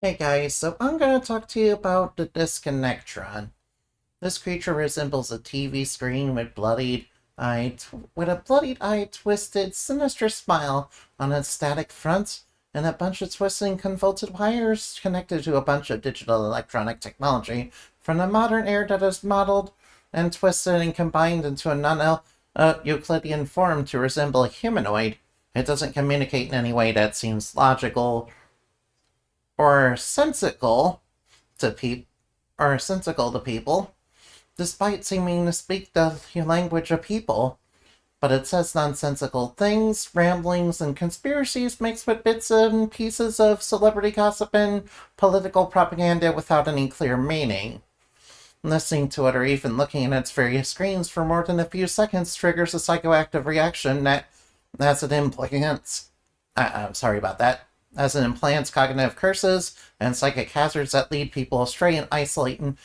Hey guys, so I'm going to talk to you about the Disconnectron. This creature resembles a TV screen with a bloodied eye, twisted, sinister smile on its static front, and a bunch of twisting, convoluted wires connected to a bunch of digital electronic technology from the modern era that is modeled and twisted and combined into a non-Euclidean form to resemble a humanoid. It doesn't communicate in any way that seems logical or sensical to people, despite seeming to speak the language of people. But it says nonsensical things, ramblings, and conspiracies mixed with bits and pieces of celebrity gossip and political propaganda without any clear meaning. Listening to it or even looking at its various screens for more than a few seconds triggers a psychoactive reaction that has it implants. I'm sorry about that. As it implants cognitive curses and psychic hazards that lead people astray and isolate and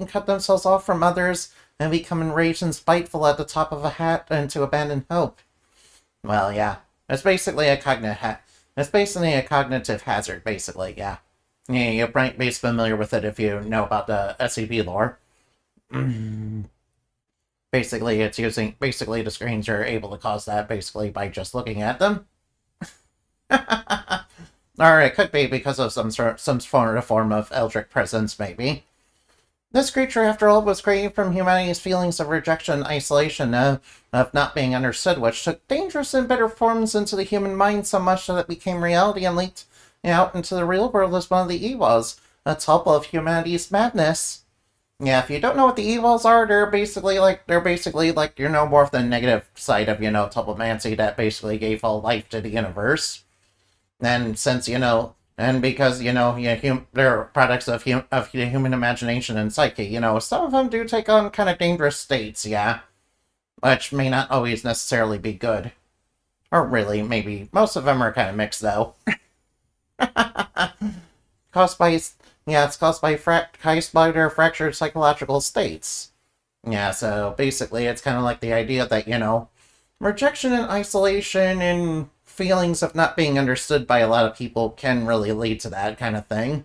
cut themselves off from others and become enraged and spiteful at the top of a hat and to abandon hope. Well, yeah, it's basically it's basically a cognitive hazard, basically, yeah. Yeah, you might be familiar with it if you know about the SCP lore. Basically the screens are able to cause that basically by just looking at them. Or it could be because of some form of eldritch presence, maybe. This creature, after all, was created from humanity's feelings of rejection, isolation, of not being understood, which took dangerous and bitter forms into the human mind so much that it became reality and leaked out into the real world as one of the evils, a tuple of humanity's madness. Yeah, if you don't know what the evils are, they're basically like, more of the negative side of, Tupplemancy that basically gave all life to the universe. And since, and because, they're products of the human imagination and psyche, some of them do take on kind of dangerous states, yeah. Which may not always necessarily be good. Or really, maybe. Most of them are kind of mixed, though. caused by, it's caused by their fractured psychological states. Yeah, so basically it's kind of like the idea that, rejection and isolation and feelings of not being understood by a lot of people can really lead to that kind of thing.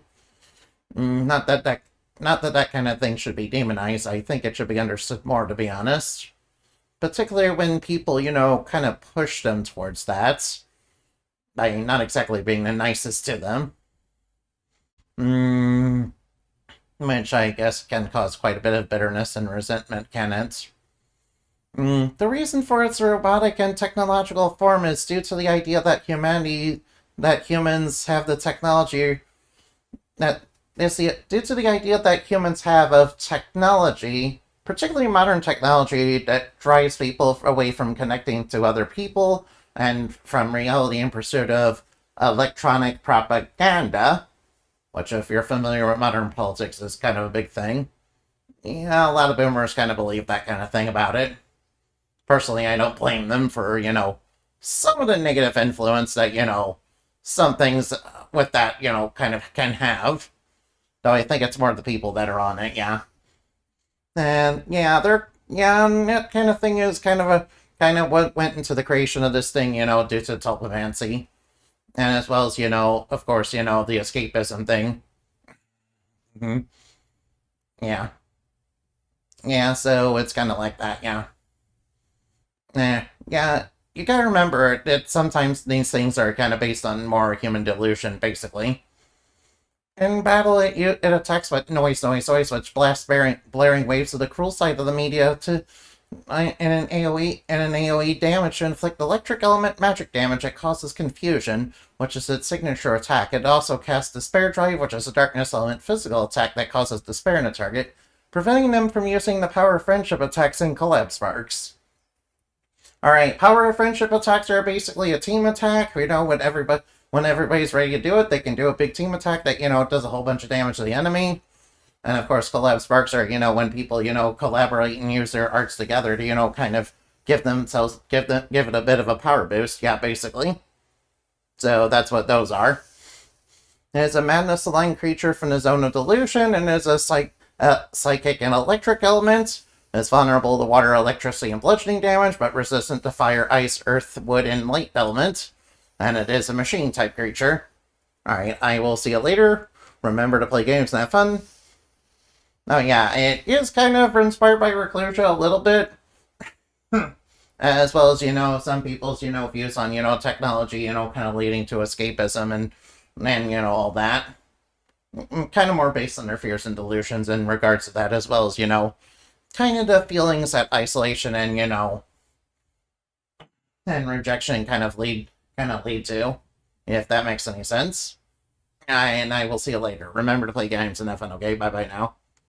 Not that kind of thing should be demonized. I think it should be understood more, to be honest. Particularly when people, kind of push them towards that. By not exactly being the nicest to them. Which I guess can cause quite a bit of bitterness and resentment, can it? The reason for its robotic and technological form is due to the idea that humans have the technology due to the idea that humans have of technology, particularly modern technology that drives people away from connecting to other people and from reality in pursuit of electronic propaganda, which if you're familiar with modern politics is kind of a big thing. Yeah, a lot of boomers kind of believe that kind of thing about it. Personally, I don't blame them for, some of the negative influence that, some things with that, kind of can have. Though I think it's more the people that are on it, yeah. And, and that kind of thing is kind of what went into the creation of this thing, due to telepamancy. And as well as, of course, the escapism thing. Mm-hmm. Yeah. Yeah, so it's kind of like that, yeah. Yeah, you gotta remember that sometimes these things are kind of based on more human delusion, basically. In battle, it attacks with noise, which blasts blaring waves of the cruel side of the media to and an AoE damage to inflict electric element magic damage that causes confusion, which is its signature attack. It also casts Despair Drive, which is a darkness element physical attack that causes despair in a target, preventing them from using the power of friendship attacks and collab sparks. Alright, power of friendship attacks are basically a team attack. When everybody's ready to do it, they can do a big team attack that, does a whole bunch of damage to the enemy. And of course, collab sparks are, when people, collaborate and use their arts together to, kind of give it a bit of a power boost. Yeah, basically. So that's what those are. It is a madness-aligned creature from the zone of delusion and is a psychic and electric element. It's vulnerable to water, electricity, and bludgeoning damage, but resistant to fire, ice, earth, wood, and light element. And it is a machine-type creature. Alright, I will see you later. Remember to play games and have fun. Oh yeah, it is kind of inspired by Reclusia a little bit. As well as, some people's, views on, technology, kind of leading to escapism and all that. Kind of more based on their fears and delusions in regards to that, as well as, kind of the feelings that isolation and rejection kind of lead to, if that makes any sense. And I will see you later. Remember to play games and have fun, okay? Bye-bye now.